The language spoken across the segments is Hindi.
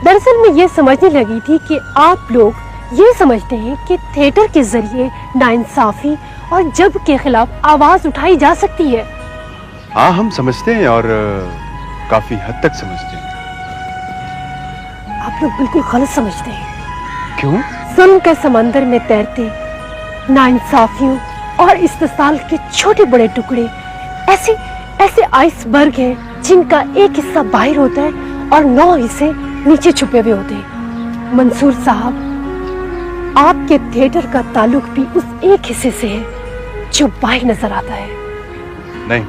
दरअसल मैं ये समझने लगी थी कि आप लोग ये समझते हैं कि थिएटर के जरिए नाइंसाफी और जबर के खिलाफ आवाज उठाई जा सकती है। हाँ, हम समझते हैं और काफी हद तक समझते हैं। आप लोग बिल्कुल गलत समझते हैं। क्यों? जुल्म के समंदर में तैरते नाइंसाफियों और इस्तेसाल के छोटे बड़े टुकड़े ऐसे ऐसे आइसबर्ग हैं जिनका एक हिस्सा बाहर होता है और 9 हिस्से नीचे छुपे हुए होते हैं। मंसूर साहब, आपके थिएटर का ताल्लुक भी उस एक हिस्से से है जो बाहर नजर आता है। नहीं,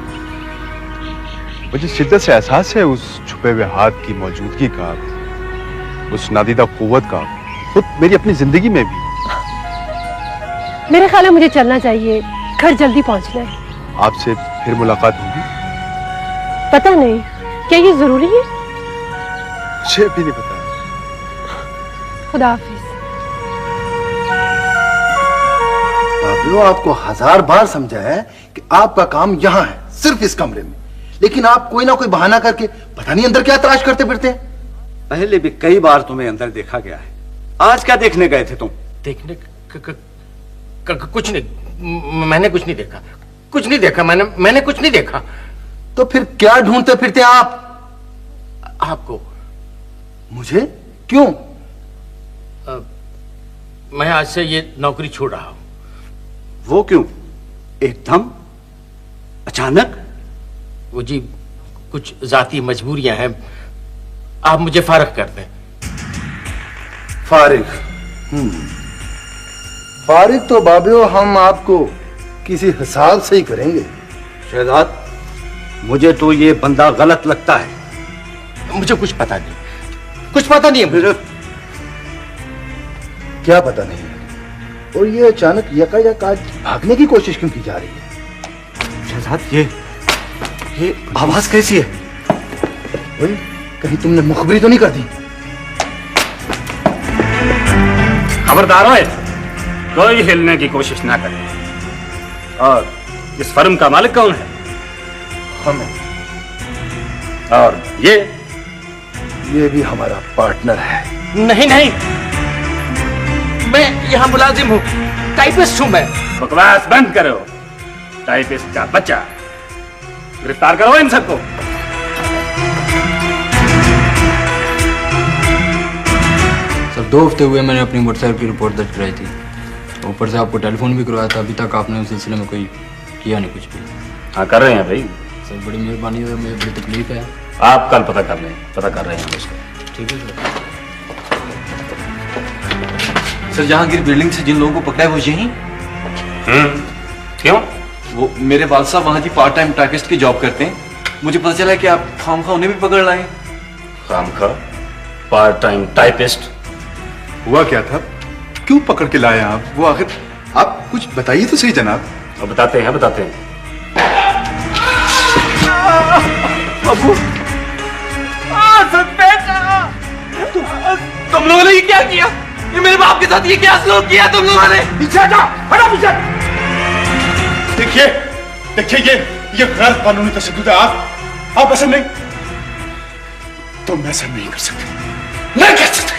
मुझे शिद्दत से एहसास है उस छुपे हुए हाथ की मौजूदगी का, उस नादीदा कुव्वत का, खुद मेरी अपनी जिंदगी में भी। मेरे ख्याल में मुझे चलना चाहिए, घर जल्दी पहुंचना है। आपसे फिर मुलाकात होगी? पता नहीं, क्या ये जरूरी है? मुझे भी नहीं पता। खुदा हाफिज। बाबलो, आपको 1000 बार समझाया है कि आपका काम यहाँ है, सिर्फ इस कमरे में, लेकिन आप कोई ना कोई बहाना करके पता नहीं अंदर क्या तलाश करते फिरते हैं। पहले भी कई बार तुम्हें अंदर देखा गया है, आज क्या देखने गए थे तुम? देखने कुछ नहीं, मैंने कुछ नहीं देखा, कुछ नहीं देखा, मैंने कुछ नहीं देखा। तो फिर क्या ढूंढते फिरते हैं आप? आपको। मुझे? क्यों? मैं आज से ये नौकरी छोड़ रहा हूं। वो क्यों? एकदम अचानक? वो जी, कुछ जाती मजबूरियां हैं, आप मुझे फारिग कर दें। फारिग? फारिग तो बाबियो हम आपको किसी हिसाब से ही करेंगे। शहजाद, मुझे तो ये बंदा गलत लगता है। मुझे कुछ पता नहीं, कुछ पता नहीं है मुझे। क्या पता नहीं है? और ये अचानक यकायक आज भागने की कोशिश क्यों की जा रही है? शहजाद, ये आवाज कैसी है? ओए, कहीं तुमने मुखबरी तो नहीं कर दी? खबरदार है, कोई हिलने की कोशिश ना करे। और इस फर्म का मालिक कौन है? हम। और ये भी हमारा पार्टनर है। नहीं नहीं, मैं यहां मुलाजिम हूं, टाइपिस्ट हूं मैं। बकवास बंद करो, टाइपिस्ट का बच्चा। गिरफ्तार करो इन सबको। सर, 2 हफ्ते हुए मैंने अपनी मोटरसाइकिल की रिपोर्ट दर्ज कराई थी। ऊपर से आपको टेलीफोन भी करवाया था, अभी तक आपने उस सिलसिले में कोई किया नहीं कुछ भी। हाँ, कर रहे हैं भाई। सर, बड़ी मेहरबानी है, मुझे बड़ी तकलीफ है। आप कल पता कर लें, पता कर रहे हैं उसको। ठीक है सर। सर, जहांगीर बिल्डिंग से जिन लोगों को पकड़ा है वो यही? क्यों? वो मेरे वाल साहब वहां की पार्ट टाइम टाइपिस्ट की जॉब करते हैं। मुझे पता चला है कि आप खामखा उन्हें भी पकड़ लाए। खामखा पार्ट टाइम टाइपिस्ट? हुआ क्या था? क्यों पकड़ के लाए आप? वो आखिर आप कुछ बताइए तो सही जनाब। अब बताते हैं, बताते हैं। अबू, तुम लोगों ने ये क्या किया? ये मेरे बाप के साथ ये क्या सलूक किया तुम लोगों ने? पीछे हटो, हटो पीछे। देखिए देखिए, ये गैर कानूनी तशद्दुद है। आप ऐसा नहीं, तुम ऐसा नहीं कर सकते, नहीं कर सकते।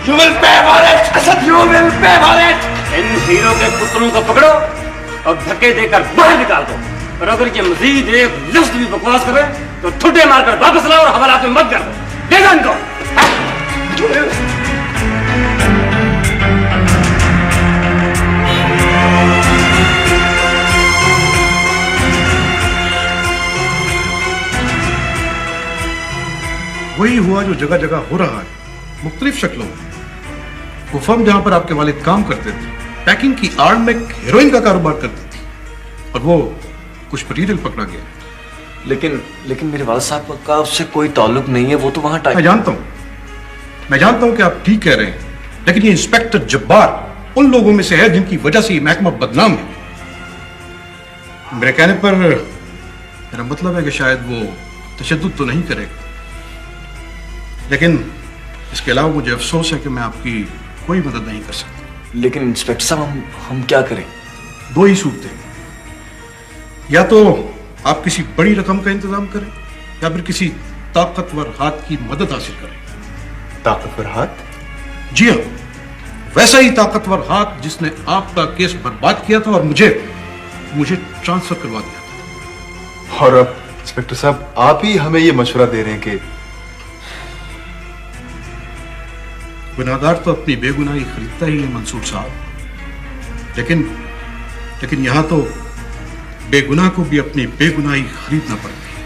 You will pay for it! Asad, you will pay for it! In hero के पुत्रों को पकड़ो और धक्के देकर बाहर निकाल दो। और अगर ये मजीद एक लफ्ज भी बकवास करे तो ठुड्डे मारकर वापस लाओ और हवालात में मत कर दो। ले जाओ इनको। वही हुआ जो जगह जगह हो रहा है, मुख्तलिफ शक्लों में। वो फर्म जहां पर आपके वालिद काम करते थे, पैकिंग की आड़ में हेरोइन का कारोबार करती थी, और वो कुछ मटीरियल पकड़ा गया। लेकिन मेरे वाल साहब का उससे कोई ताल्लुक नहीं है। वो तो वहां मैं जानता हूं कि आप ठीक कह रहे हैं, लेकिन ये इंस्पेक्टर जब्बार उन लोगों में से है जिनकी वजह से ये महकमा बदनाम है। मेरे कहने पर मेरा मतलब है कि शायद वो तशद्दुद तो नहीं करेगा, लेकिन इसके अलावा मुझे अफसोस है कि मैं आपकी कोई मदद नहीं कर सकता। लेकिन इंस्पेक्टर साहब, हम क्या करें? 2 ही सूरतें, या तो आप किसी बड़ी रकम का इंतजाम करें या फिर किसी ताकतवर हाथ की मदद हासिल करें। ताकतवर हाथ? जी हाँ, वैसा ही ताकतवर हाथ जिसने आपका केस बर्बाद किया था और मुझे ट्रांसफर करवा दिया था। और अब इंस्पेक्टर साहब आप ही हमें ये मशवरा दे रहे हैं कि गुनाहगार तो अपनी बेगुनाही खरीदता ही है मंसूर साहब, लेकिन यहां तो बेगुनाह को भी अपनी बेगुनाही खरीदना पड़ती है।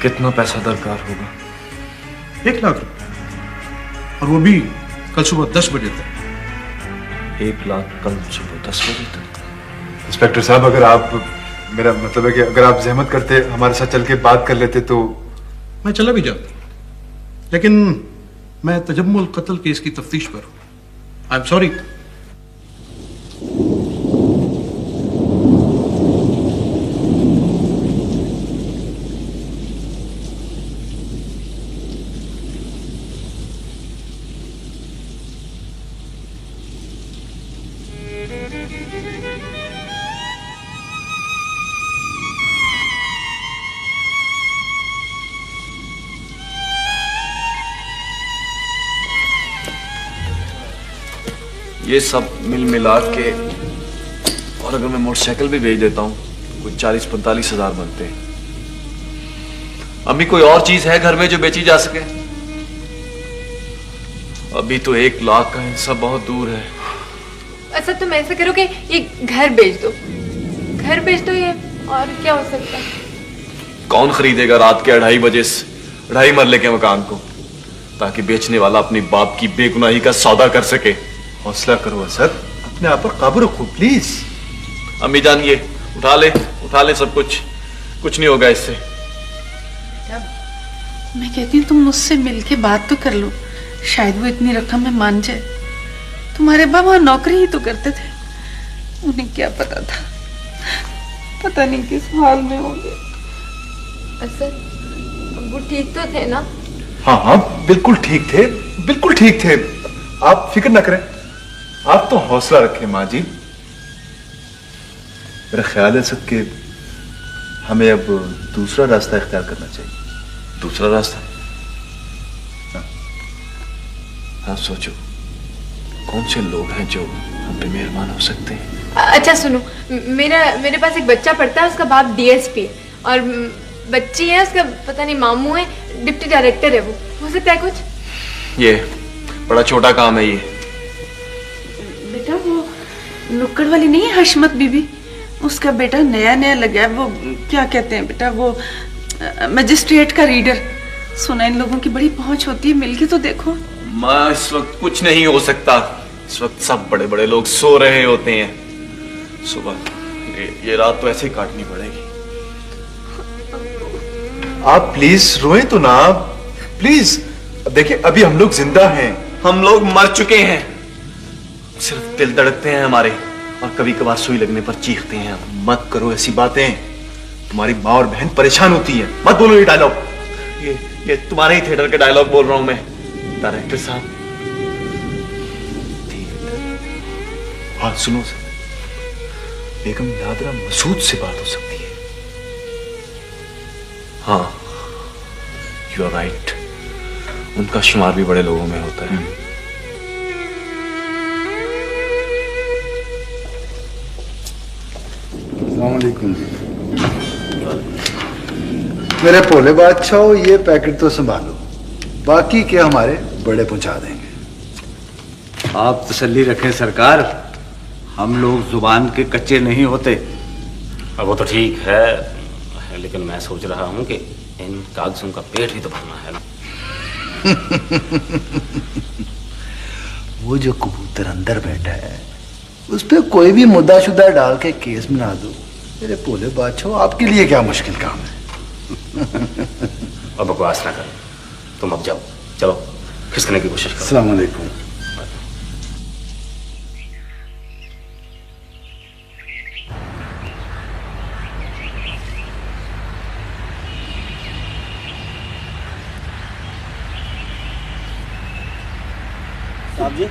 कितना पैसा दरकार होगा? 1 लाख रुपए, और वो भी कल सुबह 10 बजे तक। 1 लाख कल सुबह 10 बजे तक? इंस्पेक्टर साहब, अगर आप, मेरा मतलब है कि अगर आप जहमत करते हमारे साथ चल के बात कर लेते तो। मैं चला भी जाता, लेकिन मैं तजम्मुल कत्ल केस की तफ्तीश पर हूं। आई एम सॉरी। ये सब मिल मिला के, और अगर मैं मोटरसाइकिल भी भेज देता हूँ कोई 40-45 हजार बनते हैं। अभी कोई और चीज है घर में जो बेची जा सके? अभी तो 1 लाख का हिस्सा बहुत दूर है। अच्छा, तुम ऐसा करो कि ये घर बेच दो, घर बेच दो, ये और क्या हो सकता है? कौन खरीदेगा रात के 2:30 बजे 2.5 मरले के मकान को, ताकि बेचने वाला अपनी बाप की बेगुनाही का सौदा कर सके? हौसला करो असद, अपने आप पर काबू रखो प्लीज। अम्मी जान, ये उठा ले सब कुछ नहीं होगा इससे। मैं कहती हूँ तुम मुझसे मिलके बात तो कर लो, शायद वो इतनी रकम में मान जाए। तुम्हारे बाबा नौकरी ही तो करते थे, उन्हें क्या पता था, पता नहीं किस हाल में होंगे। असद, वो ठीक तो थे ना? हाँ, बिल्कुल ठीक थे, बिल्कुल ठीक थे। आप फिक्र ना करें, आप तो हौसला रखें माँ जी। मेरा ख्याल है सर कि हमें अब दूसरा रास्ता इख्तियार करना चाहिए। दूसरा रास्ता? हाँ, सोचो कौन से लोग हैं जो हम पे मेहरबान हो सकते हैं। अच्छा सुनो, मेरे पास एक बच्चा पढ़ता है, उसका बाप डीएसपी है, और बच्ची है, उसका पता नहीं मामू है, डिप्टी डायरेक्टर है। वो हो सकता है कुछ? ये बड़ा छोटा काम है ये। बेटा वो नुक्कड़ वाली नहीं है हशमत बीबी, उसका बेटा नया लगा है, वो क्या कहते हैं बेटा, वो मजिस्ट्रेट का रीडर। सुना इन लोगों की बड़ी पहुंच होती है, मिलके तो देखो। माँ, इस वक्त कुछ नहीं हो सकता, इस वक्त सब बड़े बड़े लोग सो रहे होते हैं। सुबह ये रात तो ऐसे ही काटनी पड़ेगी। आप प्लीज रोएं तो ना, प्लीज। देखिए अभी हम लोग जिंदा हैं। हम लोग मर चुके हैं, सिर्फ दिल धड़कते हैं हमारे, और कभी कभार सुई लगने पर चीखते हैं। मत करो ऐसी बातें, तुम्हारी माँ और बहन परेशान होती है। मत बोलो ये डायलॉग। ये तुम्हारे ही थिएटर के डायलॉग बोल रहा हूं मैं, डायरेक्टर साहब। हाँ सुनो सर, बेगम नादरा मसूद से बात हो सकती है। हाँ, यू आर राइट, उनका शुमार भी बड़े लोगों में होता है। अस्सलाम वालेकुम जी। मेरे भोले बादशाह, ये पैकेट तो संभालो, बाकी के हमारे बड़े पहुंचा देंगे। आप तसल्ली रखें सरकार, हम लोग जुबान के कच्चे नहीं होते। अब वो तो ठीक है, लेकिन मैं सोच रहा हूँ कि इन कागजों का पेट ही तो भरना है ना। वो जो कबूतर अंदर बैठा है, उस पे कोई भी मुद्दा-शुदा डाल के केस बना दो। मेरे भोले बादशाह, आपके लिए क्या मुश्किल काम है। अब बकवास ना कर, तुम अब जाओ, चलो खिसकने की कोशिश करो। अस्सलाम वालेकुम। साहब जी,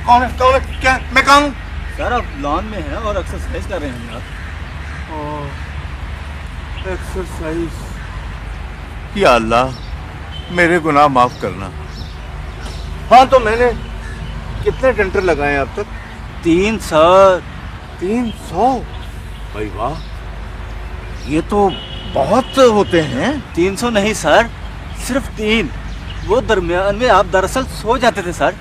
कौन है क्या? मैं कहाँ हूँ? सर आप लॉन में हैं और एक्सरसाइज कर रहे हैं यार। एक्सरसाइज? या अल्लाह मेरे गुनाह माफ करना। हाँ तो मैंने कितने टेंडर लगाए अब तक? 3 सर। 300? भाई वाह, ये तो बहुत होते हैं। 300 नहीं सर, सिर्फ 3। वो दरमियान में आप दरअसल सो जाते थे सर।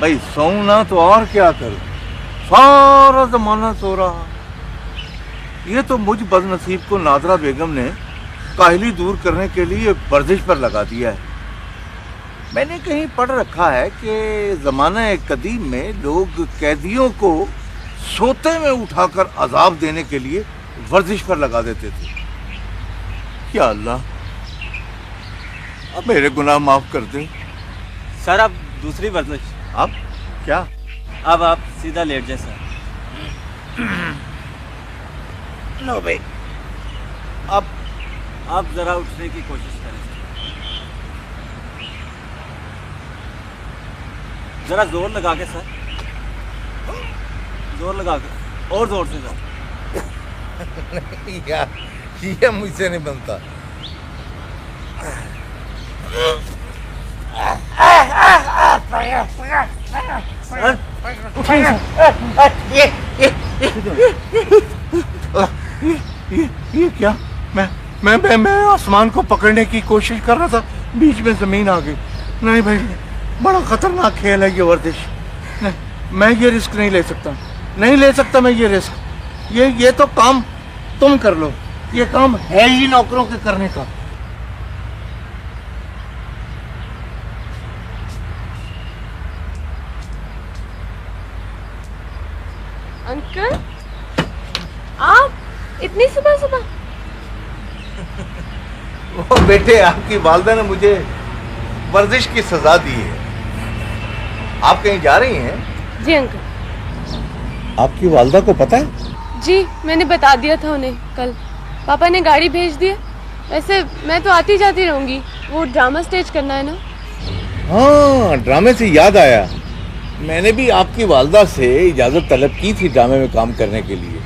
भाई सोऊं ना तो और क्या करूं, सारा जमाना सो रहा। ये तो मुझ बदनसीब को नादरा बेगम ने काहली दूर करने के लिए वर्जिश पर लगा दिया है। मैंने कहीं पढ़ रखा है कि ज़माना कदीम में लोग कैदियों को सोते में उठाकर अजाब देने के लिए वर्जिश पर लगा देते थे। या अल्लाह अब मेरे गुनाह माफ कर दे। सर अब दूसरी वर्जिश। अब क्या? अब आप सीधा लेट जाए सर। लो भाई, अब आप जरा उठने की कोशिश करें, जरा जोर लगा के सर, जोर लगा के और जोर से नहीं यार, ये मुझसे नहीं बनता। सर ये क्या? मैं आसमान को पकड़ने की कोशिश कर रहा था, बीच में जमीन आ गई। नहीं भाई, बड़ा खतरनाक खेल है ये वर्जिश। नहीं, मैं ये रिस्क नहीं ले सकता, नहीं ले सकता मैं ये रिस्क। ये तो काम तुम कर लो, ये काम है ही नौकरों के करने का। अंकल, आप इतनी सुबह सुबह? वो बेटे, आपकी वालदा ने मुझे वर्जिश की सजा दी है। आप कहीं जा रही हैं? जी अंकल। आपकी वालदा को पता है? जी, मैंने बता दिया था उन्हें कल। पापा ने गाड़ी भेज दी है। वैसे मैं तो आती जाती रहूंगी, वो ड्रामा स्टेज करना है ना। हाँ, ड्रामे से याद आया, मैंने भी आपकी वालदा से इजाजत तलब की थी ड्रामे में काम करने के लिए,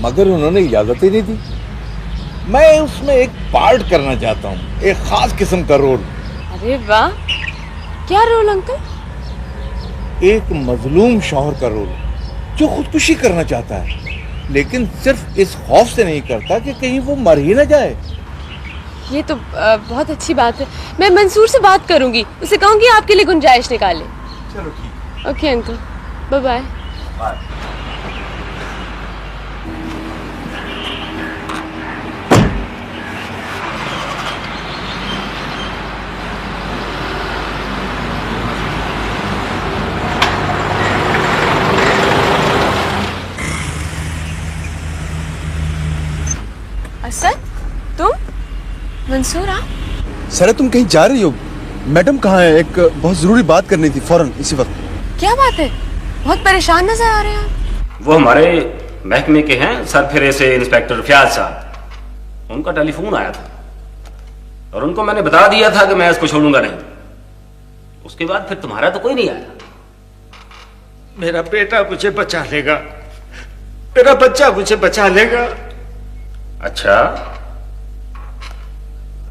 मगर उन्होंने इजाजत ही नहीं दी। मैं उसमें एक पार्ट करना चाहता हूँ, एक खास किस्म का रोल। अरे वाह, क्या रोल अंकल? एक मजलूम शौहर का रोल, जो खुदकुशी करना चाहता है, लेकिन सिर्फ इस खौफ से नहीं करता कि कहीं वो मर ही ना जाए। ये तो बहुत अच्छी बात है। मैं मंसूर से बात करूंगी, उसे कहूंगी आपके लिए गुंजाइश निकाले। चलो ठीक। Okay uncle, bye bye. Bye. Asad, तुम? मंसूर आप? सर तुम कहीं जा रही हो? मैडम कहाँ है? एक बहुत जरूरी बात करनी थी फौरन इसी वक्त। क्या बात है? बहुत परेशान नजर आ रहे हैं आप। वो हमारे महकमे के हैं सरफिरे से इंस्पेक्टर फयाज साहब। उनका टेलीफोन आया था और उनको मैंने बता दिया था कि मैं इसको छोड़ूंगा नहीं। उसके बाद फिर तुम्हारा तो कोई नहीं आया। मेरा बेटा मुझे बचा लेगा, मेरा बच्चा मुझे बचा लेगा। अच्छा,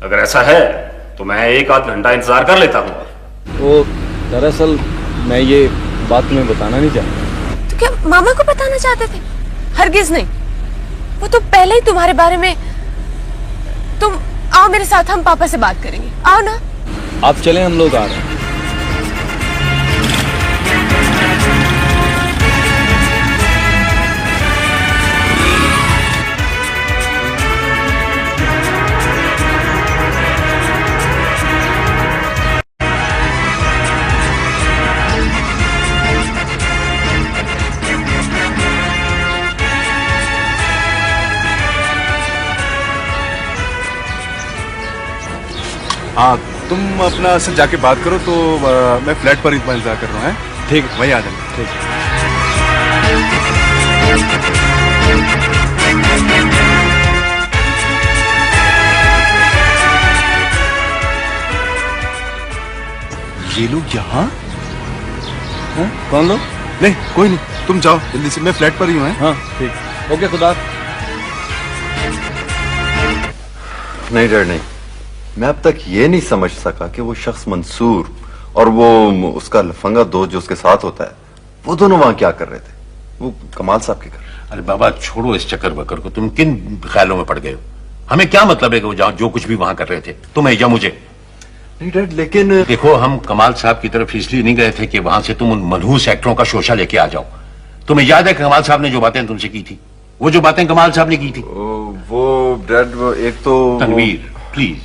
अगर ऐसा है तो मैं 1 आध घंटा इंतजार कर लेता हूँ। वो दरअसल मैं ये बात तुम्हें बताना नहीं चाहता। तो क्या मामा को बताना चाहते थे? हरगिज नहीं, वो तो पहले ही तुम्हारे बारे में। तुम आओ मेरे साथ, हम पापा से बात करेंगे। आओ ना। आप चलें, हम लोग आ रहे हैं। हाँ, तुम अपना सर जाके बात करो तो मैं फ्लैट पर इंतजार कर रहा हूँ। ठीक है, वहीं आ जाना। ठीक है। ये लोग यहाँ? कौन लोग? नहीं, कोई नहीं, तुम जाओ जल्दी से, मैं फ्लैट पर ही हूँ। हाँ ठीक, ओके, खुदा। नहीं डर नहीं, मैं अब तक ये नहीं समझ सका कि वो शख्स मंसूर और वो उसका लफंगा दोस्त जो उसके साथ होता है, वो दोनों वहां क्या कर रहे थे? वो कमाल साहब के घर। अरे बाबा छोड़ो इस चक्कर बकर को, तुम किन ख्यालों में पड़ गए हो? हमें क्या मतलब है कि वो जो कुछ भी वहां कर रहे थे, तुम्हें या मुझे? नहीं डैड, लेकिन देखो हम कमाल साहब की तरफ इसलिए नहीं गए थे कि वहां से तुम उन मनहूस एक्टरों का शोशा लेके आ जाओ। तुम्हें याद है कमाल साहब ने जो बातें तुमसे की थी, वो जो बातें कमाल साहब ने की थी? वो डैड वो एक तो तनवीर प्लीज,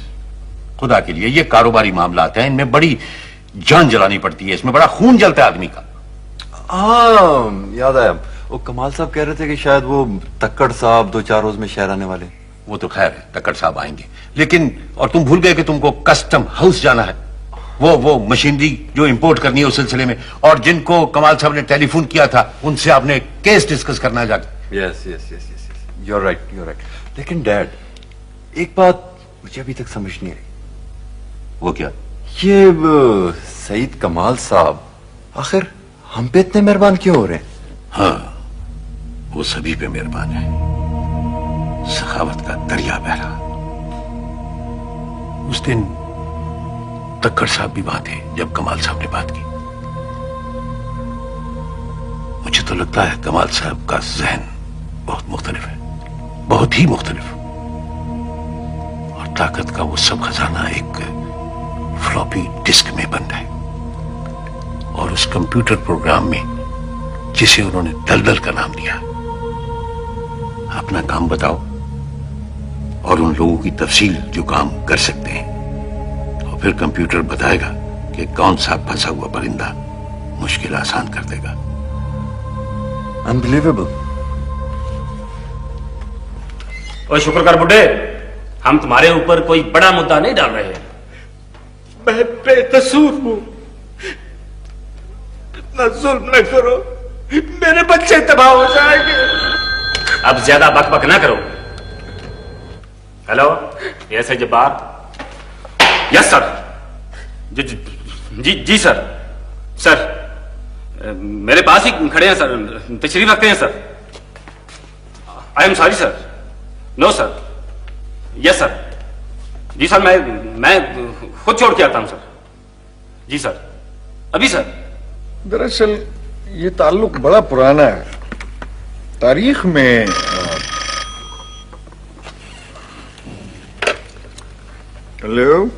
खुदा के लिए, ये कारोबारी मामला आते हैं, इनमें बड़ी जान जलानी पड़ती है, इसमें बड़ा खून जलता है आदमी का। हाँ याद आया, वो कमाल साहब कह रहे थे कि शायद वो तक्कड़ साहब 2-4 रोज में शहर आने वाले। वो तो खैर है, तक्कड़ साहब आएंगे, लेकिन और तुम भूल गए कि तुमको कस्टम हाउस जाना है, वो मशीनरी जो इंपोर्ट करनी है उस सिलसिले में, और जिनको कमाल साहब ने टेलीफोन किया था उनसे आपने केस डिस्कस करना है जाके। Yes yes yes yes, you are right. लेकिन डैड, एक बात मुझे अभी तक समझ नहीं आई। वो क्या? ये सईद कमाल साहब आखिर हम पे इतने मेहरबान क्यों हो रहे हैं? हाँ, वो सभी पे मेहरबान है, सखावत का दरिया बह रहा। उस दिन तक्कड़ साहब भी वहां थे जब कमाल साहब ने बात की। मुझे तो लगता है कमाल साहब का जहन बहुत मुख्तलिफ है, बहुत ही मुख्तलिफ, और ताकत का वो सब खजाना एक फ्लॉपी डिस्क में बंद है, और उस कंप्यूटर प्रोग्राम में जिसे उन्होंने दलदल का नाम दिया। अपना काम बताओ और उन लोगों की तफसील जो काम कर सकते हैं, और फिर कंप्यूटर बताएगा कि कौन सा फंसा हुआ परिंदा मुश्किल आसान कर देगा। अनबिलीवेबल। और शुक्र कर बुड्ढे, हम तुम्हारे ऊपर कोई बड़ा मुद्दा नहीं डाल रहे हैं। मैं बेकसूर हूं, इतना जुल्म न करो, मेरे बच्चे तबाह हो जाएंगे। अब ज्यादा बकबक ना करो। हेलो, यस है जब्बार। Yes sir. जी जी जी सर। सर मेरे पास ही खड़े हैं सर, तशरीफ रखते हैं sir. I am sorry sir. No sir. Yes sir. जी सर, मैं खुद छोड़ के आता हूं सर। जी सर, अभी सर। दरअसल ये ताल्लुक बड़ा पुराना है, तारीख में हेलो,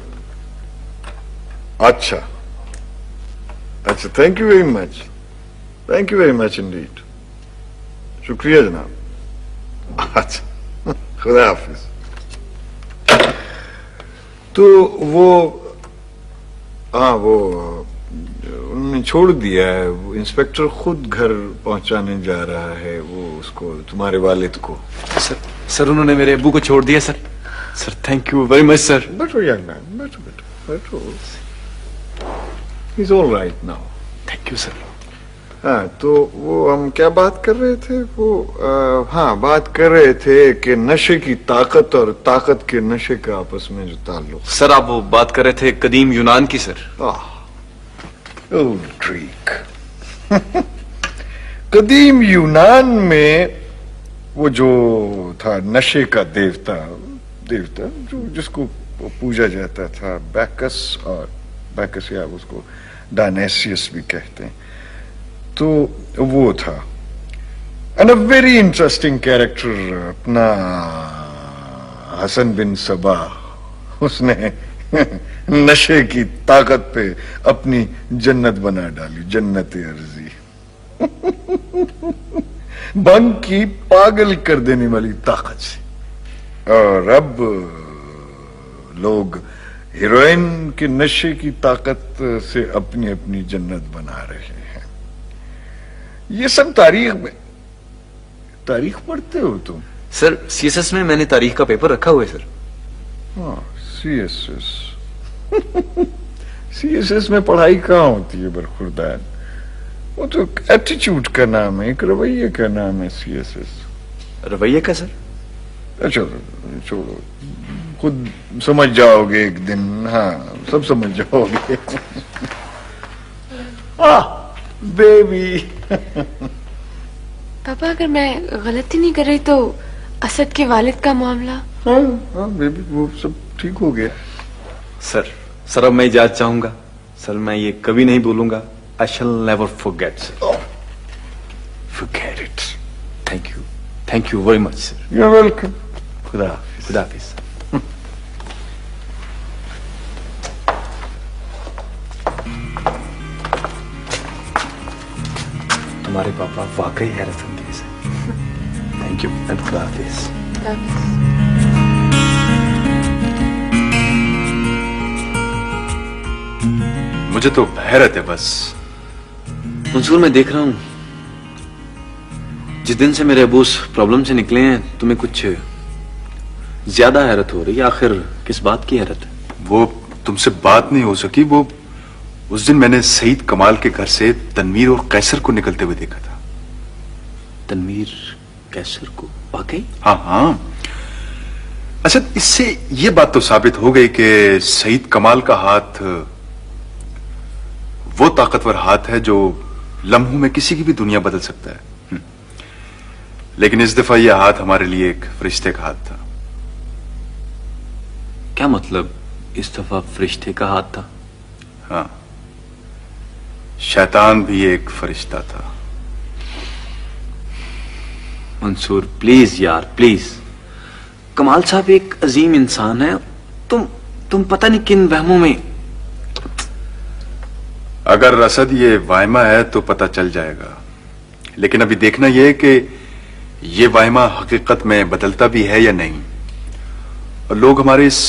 अच्छा, thank you very much Indeed, शुक्रिया जनाब। अच्छा, खुदा हाफिज। तो वो उन्होंने छोड़ दिया है, वो इंस्पेक्टर खुद घर पहुंचाने जा रहा है वो उसको, तुम्हारे वालिद को। सर उन्होंने मेरे अब्बू को छोड़ दिया sir. Sir thank you very much sir. बैठो यंग मैन, बैठो। He's all right now. Thank you sir. हाँ, तो वो हम क्या बात कर रहे थे? वो हाँ, बात कर रहे थे कि नशे की ताकत और ताकत के नशे का आपस में जो ताल्लुक। सर आप वो बात कर रहे थे कदीम यूनान की सर। ट्रीक। कदीम यूनान में वो जो था नशे का देवता जो जिसको पूजा जाता था, बैकस या उसको डायनेसियस भी कहते हैं, तो वो था and a very interesting character अपना हसन बिन सबा। उसने नशे की ताकत पे अपनी जन्नत बना डाली, जन्नत अर्जी। बंग की पागल कर देने वाली ताकत से, और अब लोग हीरोइन के नशे की ताकत से अपनी अपनी जन्नत बना रहे हैं। ये सब तारीख पढ़ते हो तुम? सर सीएसएस में मैंने तारीख का पेपर रखा हुआ है सर। हाँ, सीएसएस में पढ़ाई कहाँ होती है बरखुरदान? वो तो एटीट्यूड का नाम है, एक रवैये का नाम है सीएसएस। रवैये का सर? अच्छा छोड़ो, खुद समझ जाओगे एक दिन। हाँ, सब समझ जाओगे। बेबी। पापा, अगर मैं गलती नहीं कर रही तो असद के वालिद का मामला? हाँ बेबी, वो सब ठीक हो गया। सर अब मैं इजाजत चाहूंगा। सर मैं ये कभी नहीं भूलूंगा। I shall never forget sir. Forget it. Thank you very much sir. You are welcome. खुदा हाफिज। तुम्हारे पापा वाकई हैरत अंगेज हैं। थैंक यू एंड खुदा हाफिज। मुझे तो हैरत है बस। मंसूर मैं देख रहा हूं जिस दिन से मेरे अबू उस प्रॉब्लम से निकले हैं तुम्हें कुछ ज्यादा हैरत हो रही है। आखिर किस बात की हैरत है? वो तुमसे बात नहीं हो सकी। वो उस दिन मैंने सईद कमाल के घर से तनवीर और कैसर को निकलते हुए देखा था। तनवीर कैसर को? वाकई? हाँ। अच्छा इससे ये बात तो साबित हो गई कि सईद कमाल का हाथ वो ताकतवर हाथ है जो लम्हों में किसी की भी दुनिया बदल सकता है। लेकिन इस दफा यह हाथ हमारे लिए एक फरिश्ते का हाथ था। क्या मतलब इस दफा फरिश्ते का हाथ था? हाँ, शैतान भी एक फरिश्ता था। मंसूर प्लीज यार प्लीज। कमाल साहब एक अजीम इंसान है। तुम पता नहीं किन वहमों में। अगर रसद ये वायमा है तो पता चल जाएगा। लेकिन अभी देखना यह है कि ये वायमा हकीकत में बदलता भी है या नहीं, और लोग हमारे इस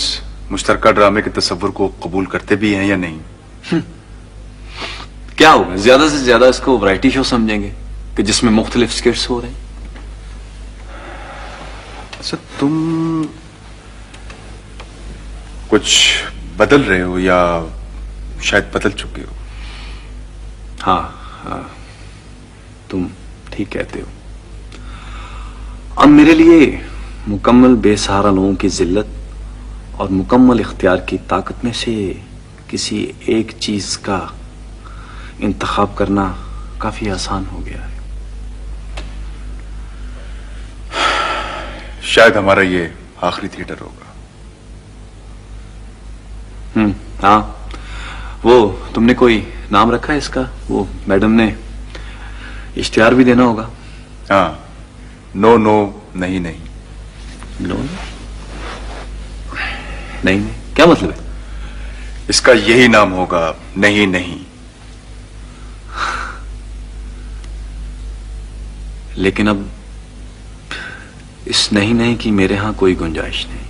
मुश्तरका ड्रामे के तस्वुर को कबूल करते भी हैं या नहीं। क्या होगा, ज्यादा से ज्यादा इसको वैरायटी शो समझेंगे कि जिसमें मुख्तलिफ स्किट्स हो रहे हैं। अच्छा तुम कुछ बदल रहे हो या शायद बदल चुके हो? हाँ, तुम ठीक कहते हो। अब मेरे लिए मुकम्मल बेसहारा लोगों की जिल्लत और मुकम्मल इख्तियार की ताकत में से किसी एक चीज का इंतखाब करना काफी आसान हो गया है। शायद हमारा ये आखिरी थिएटर होगा। हाँ, वो तुमने कोई नाम रखा है इसका? वो मैडम ने इश्तिहार भी देना होगा। हाँ, नो नो नहीं नहीं। नो नहीं क्या मतलब है इसका? यही नाम होगा, नहीं नहीं। लेकिन अब इस नहीं नहीं की मेरे यहां कोई गुंजाइश नहीं।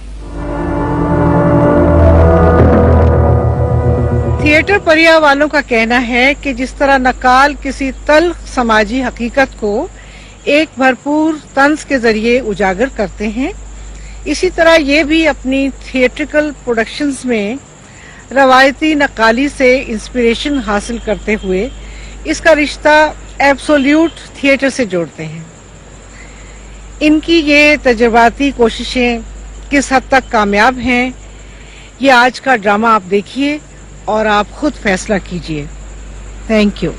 थिएटर परिया वालों का कहना है कि जिस तरह नकाल किसी तल्ख समाजी हकीकत को एक भरपूर तंज के जरिए उजागर करते हैं, इसी तरह ये भी अपनी थिएट्रिकल प्रोडक्शंस में रवायती नकाली से इंस्पिरेशन हासिल करते हुए इसका रिश्ता एब्सोल्यूट थिएटर से जोड़ते हैं। इनकी ये तजुर्बाती कोशिशें किस हद तक कामयाब हैं, ये आज का ड्रामा आप देखिए और आप खुद फैसला कीजिए। Thank you.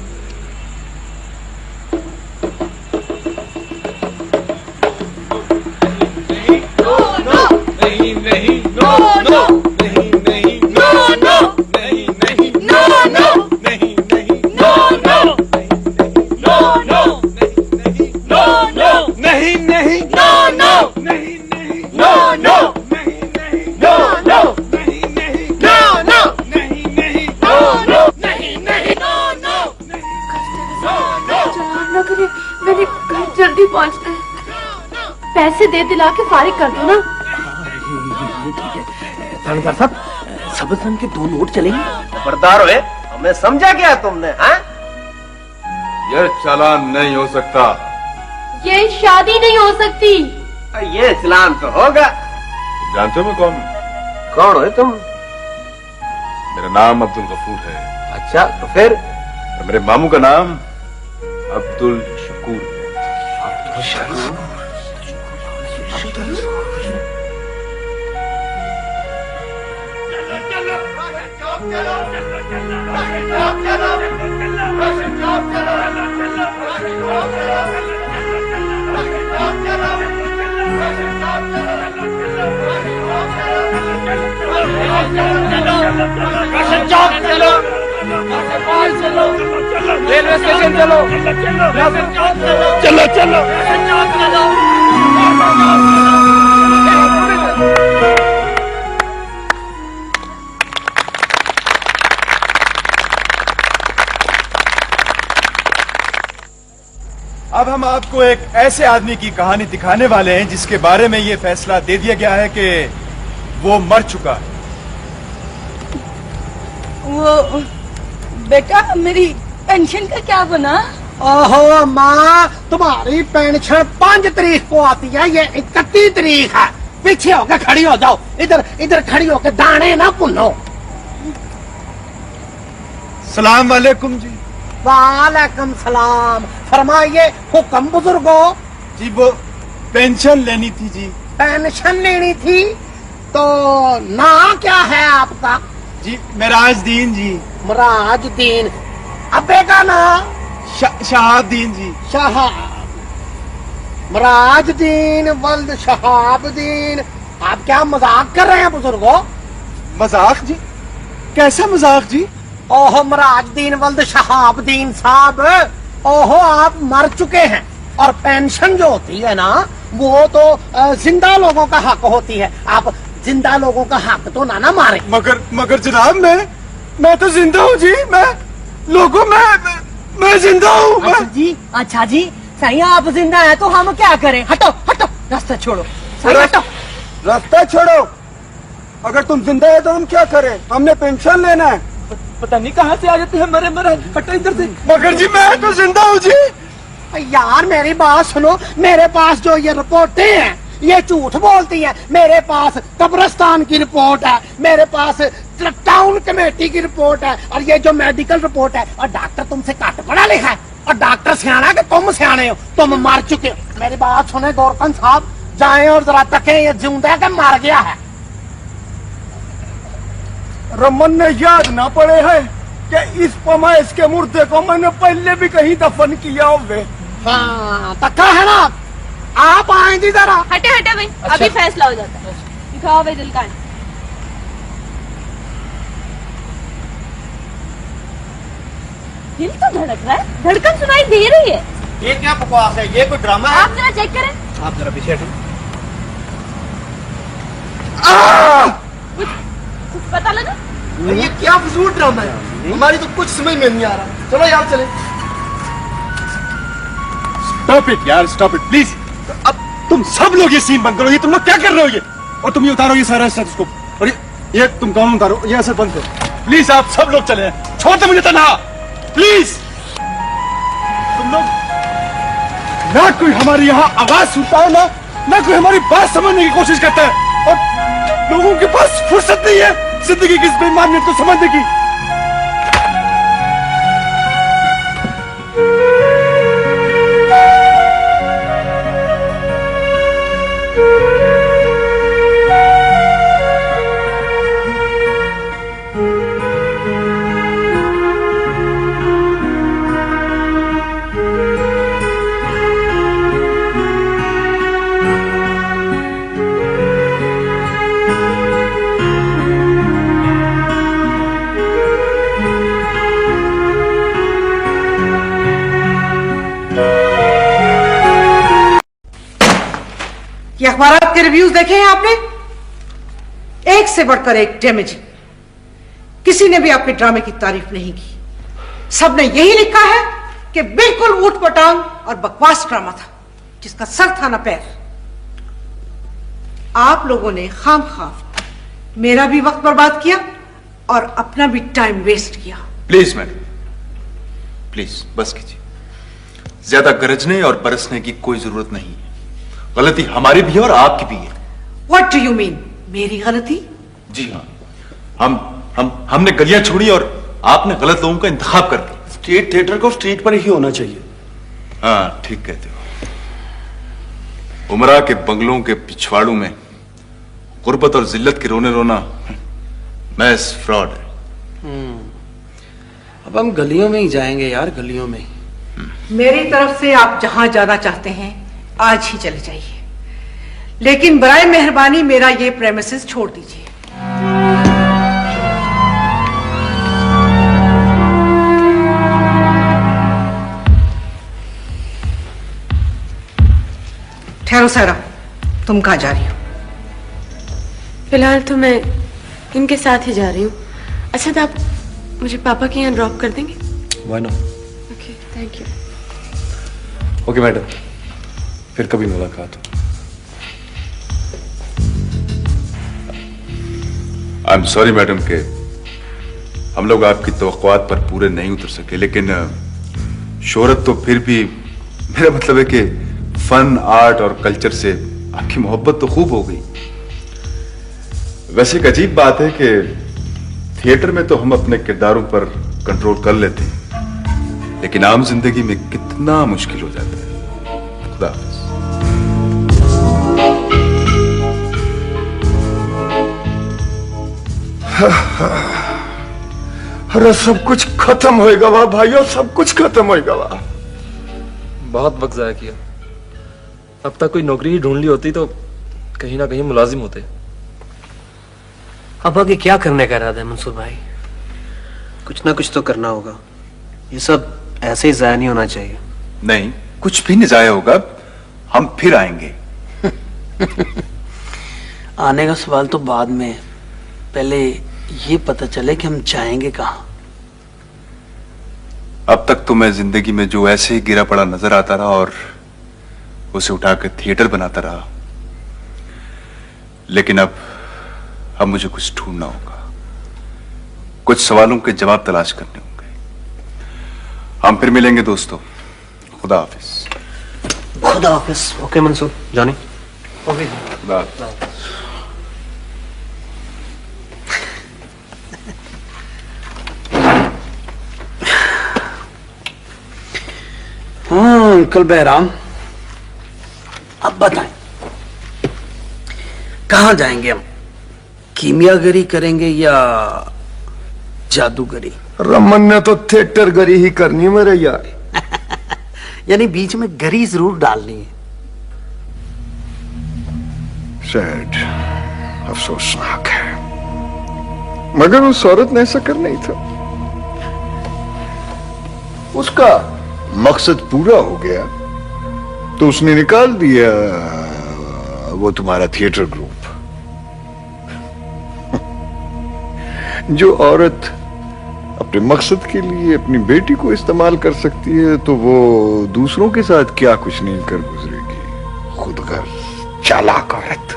मैंने घर जल्दी पहुंचना है। पैसे दे दिला के फारिग कर दो ना। थानेदार साहब, सबजन के 2 नोट चलेंगे? खबरदार हो, हमें समझा क्या तुमने? हाँ, यह चालान नहीं हो सकता। ये शादी नहीं हो सकती। ये इस्लाम तो होगा। जानते हो मैं कौन? कौन हो तुम? मेरा नाम अब्दुल गफूर है। अच्छा, तो फिर? मेरे मामू का नाम अब्दुल शकूर। अब्दुल शकूर? रेलवे स्टेशन चलो, चलो चलो। अब हम आपको एक ऐसे आदमी की कहानी दिखाने वाले हैं जिसके बारे में ये फैसला दे दिया गया है कि वो मर चुका है। वो बेटा मेरी पेंशन का क्या बना? ओहो माँ, तुम्हारी पेंशन 5 तारीख को आती है, ये 31 तारीख है। पीछे होकर खड़ी हो जाओ, इधर इधर खड़ी होकर दाने ना भुनो। सलाम वालेकुम जी। वालेकुम सलाम। फरमाइए हुक्म बुजुर्गो। जी वो पेंशन लेनी थी जी। पेंशन लेनी थी तो ना क्या है आपका? जी मेराजदीन जी। मराजदीन। अब्बे का नाम? शहाबुद्दीन जी। मराजदीन वल्द शहाबुद्दीन। आप क्या मजाक कर रहे हैं बुजुर्गो? मजाक जी? कैसा मजाक जी? ओहो मराजदीन वल्द शहाबुद्दीन साहब, ओहो आप मर चुके हैं और पेंशन जो होती है ना वो तो जिंदा लोगों का हक होती है। आप जिंदा लोगों का हक तो ना मारे। मगर जनाब मैं तो जिंदा हूँ जी। मैं जिंदा हूँ। अच्छा जी सही, आप जिंदा है तो हम क्या करें? हटो हटो, रास्ता छोड़ो। सही हटो, रास्ता छोड़ो। अगर तुम जिंदा है तो हम क्या करें? हमने पेंशन लेना है। पता नहीं कहाँ से आ जाते हैं मरे मरे। हटो इधर से। मगर जी मैं तो जिंदा हूँ जी। यार मेरी बात सुनो, मेरे पास जो ये रिपोर्टें हैं ये झूठ बोलती हैं। मेरे पास कब्रिस्तान की रिपोर्ट है, मेरे पास टाउन कमेटी की रिपोर्ट है, और ये जो मेडिकल रिपोर्ट है। और डॉक्टर तुमसे घट पढ़ा लिखा है, और डॉक्टर सियाना कि तुम सियाने हो, तुम मर चुके हो। मेरी बात सुने गोरकन साहब, जाएं और जरा तकें ये जिंदा है कि मर गया है। रमन ने याद ना पड़े है कि इस पमाइश के मुर्दे को मैंने पहले भी कहीं दफन किया हुए। हाँ तक्का है ना। आप आएंगी जरा। हटे हटे भाई। अच्छा। अभी फैसला हो जाता है। दिखाओ भाई दिल का। दिल तो धड़क रहा है, धड़कन सुनाई दे रही है। ये क्या बकवास है? ये कोई ड्रामा है? आप जरा चेक करें। आप जरा पीछे हटो। कुछ पता लगा? ये क्या फजूल ड्रामा है? हमारी तो कुछ समझ में नहीं आ रहा। चलो यार चले। स्टॉप इट यार, स्टॉप इट प्लीज। अब तुम सब लोग ये सीन बंद करो। ये तुम लोग क्या कर रहे हो ये? और तुम ये उतारो ये सारा स्टेथोस्कोप, और ये तुम कौन उतारो, ये असर बंद करो प्लीज। आप सब लोग चले, छोड़ दो मुझे तन्हा प्लीज। तुम लोग ना कोई हमारी यहाँ आवाज सुनता है, ना कोई हमारी बात समझने की कोशिश करता है, और लोगों के पास फुर्सत नहीं है जिंदगी की इस बेईमानियत को समझने की। ये अखबारात के रिव्यूज देखे हैं आपने? एक से बढ़कर एक डैमेजिंग। किसी ने भी आपके ड्रामे की तारीफ नहीं की। सबने यही लिखा है कि बिल्कुल ऊट पटांग और बकवास ड्रामा था जिसका सर था ना पैर। आप लोगों ने खामखा मेरा भी वक्त बर्बाद किया और अपना भी टाइम वेस्ट किया। प्लीज मैडम, प्लीज बस कीजिए। ज्यादा गरजने और बरसने की कोई जरूरत नहीं है। गलती हमारी भी है और आपकी भी है। What do you mean? मेरी गलती? जी हाँ, हमने गलियां छोड़ी और आपने गलत लोगों का इंतखाब कर दिया। स्ट्रीट थिएटर को स्ट्रीट पर ही होना चाहिए। हाँ ठीक कहते हो। उमरा के बंगलों के पिछवाड़ों में गुर्बत और जिल्लत के रोने रोना महज फ्रॉड है। अब हम गलियों में ही जाएंगे यार, गलियों में। मेरी तरफ से आप जहां जाना चाहते हैं आज ही चले जाइए, लेकिन बराए मेहरबानी मेरा ये प्रेमिसेस छोड़ दीजिए। ठहरो सारा, तुम कहाँ जा रही हो? फिलहाल तो मैं इनके साथ ही जा रही हूँ। अच्छा तो आप मुझे पापा के यहाँ ड्रॉप कर देंगे? Why not? Okay, thank you. Okay madam, फिर कभी मुलाकात हो। आई एम सॉरी मैडम के हम लोग आपकी तवक्कुआत पर पूरे नहीं उतर सके, लेकिन शोहरत तो फिर भी, मेरा मतलब है कि फन, आर्ट और कल्चर से आपकी मोहब्बत तो खूब हो गई। वैसे एक अजीब बात है कि थिएटर में तो हम अपने किरदारों पर कंट्रोल कर लेते हैं, लेकिन आम जिंदगी में कितना मुश्किल हो जाता है। खुदा हाफिज। अरे सब कुछ खत्म होएगा वाह भाइयों, सब कुछ खत्म होएगा वाह। बहुत वक्त जाया किया। अब तक कोई नौकरी ही ढूंढ ली होती तो कहीं ना कहीं मुलाजिम होते। अब आगे क्या करने का इरादा है मंसूर भाई? कुछ ना कुछ तो करना होगा, ये सब ऐसे ही जाया नहीं होना चाहिए। नहीं, कुछ भी नहीं जाया होगा, हम फिर आएंगे। आने का सवाल तो बाद में, पहले ये पता चले कि हम जाएंगे कहाँ। अब तक तो मैं जिंदगी में जो ऐसे ही गिरा पड़ा नजर आता रहा और उसे उठाकर थिएटर बनाता रहा, लेकिन अब मुझे कुछ ढूंढना होगा, कुछ सवालों के जवाब तलाश करने होंगे। हम फिर मिलेंगे दोस्तों। खुदा हाफिज। खुदा हाफिज। ओके मंसूर, जाने। ओके खुदा हाफिज। हाँ अंकल बहराम, अब बताएं कहाँ जाएंगे हम? कीमियागरी करेंगे या जादूगरी? रमन ने तो थिएटर गरी ही करनी मेरे यार। यानी बीच में गरी जरूर डालनी है। सैड, अफसोसनाक है, मगर उस औरत ने ऐसा करना ही था। उसका मकसद पूरा हो गया तो उसने निकाल दिया वो तुम्हारा थिएटर ग्रुप। जो औरत अपने मकसद के लिए अपनी बेटी को इस्तेमाल कर सकती है तो वो दूसरों के साथ क्या कुछ नहीं कर गुजरेगी। खुदगर्ज चालाक औरत।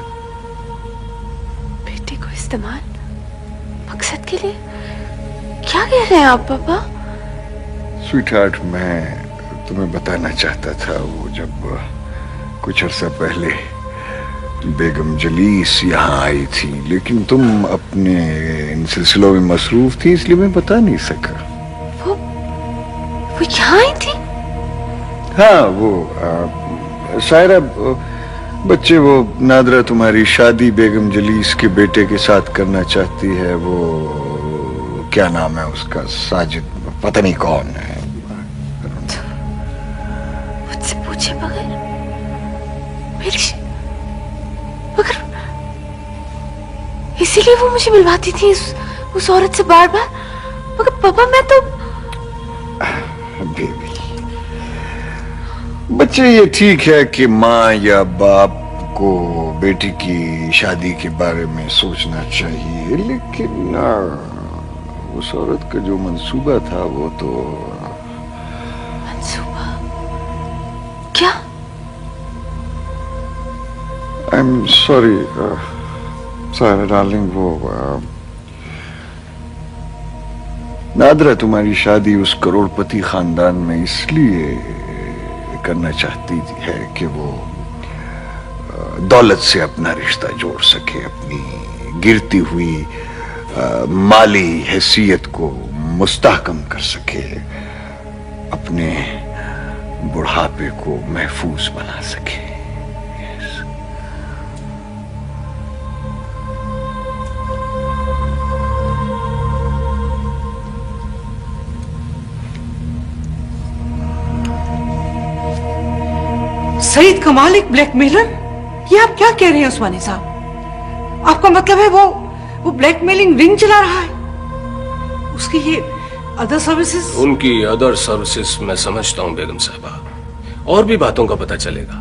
बेटी को इस्तेमाल मकसद के लिए? क्या कह रहे हैं आप पापा? स्वीट हार्ट, मैं तुम्हें बताना चाहता था, वो जब कुछ अर्सा पहले बेगम जलीस यहाँ आई थी, लेकिन तुम अपने इन सिलसिलों में मसरूफ थी, इसलिए मैं बता नहीं सका। वो यहाँ आई थी? हाँ, वो शायरा बच्चे, वो नादरा तुम्हारी शादी बेगम जलीस के बेटे के साथ करना चाहती है। वो क्या नाम है उसका, साजिद, पता नहीं कौन है। मुझसे पूछे बगैर मेरी, मगर इसीलिए वो मुझे मिलवाती थी उस औरत से बार बार। मगर पापा मैं तो बेबी, बच्चे ये ठीक है कि माँ या बाप को बेटी की शादी के बारे में सोचना चाहिए, लेकिन उस औरत का जो मंसूबा था वो तो। मंसूबा क्या? आई एम सॉरी सारा डार्लिंग, वो नादरा तुम्हारी शादी उस करोड़पति खानदान में इसलिए करना चाहती है कि वो दौलत से अपना रिश्ता जोड़ सके, अपनी गिरती हुई माली हैसियत को मुस्तहकम कर सके, अपने बुढ़ापे को महफूज बना सके। सईद कमाल एक ब्लैकमेलर? ये आप क्या कह रहे हैं उस्मानी साहब? आपका मतलब है वो ब्लैकमेलिंग रिंग चला रहा है? उसकी ये अदर सर्विसेज? उनकी अदर सर्विसेज मैं समझता हूं बेगम साहबा, और भी बातों का पता चलेगा।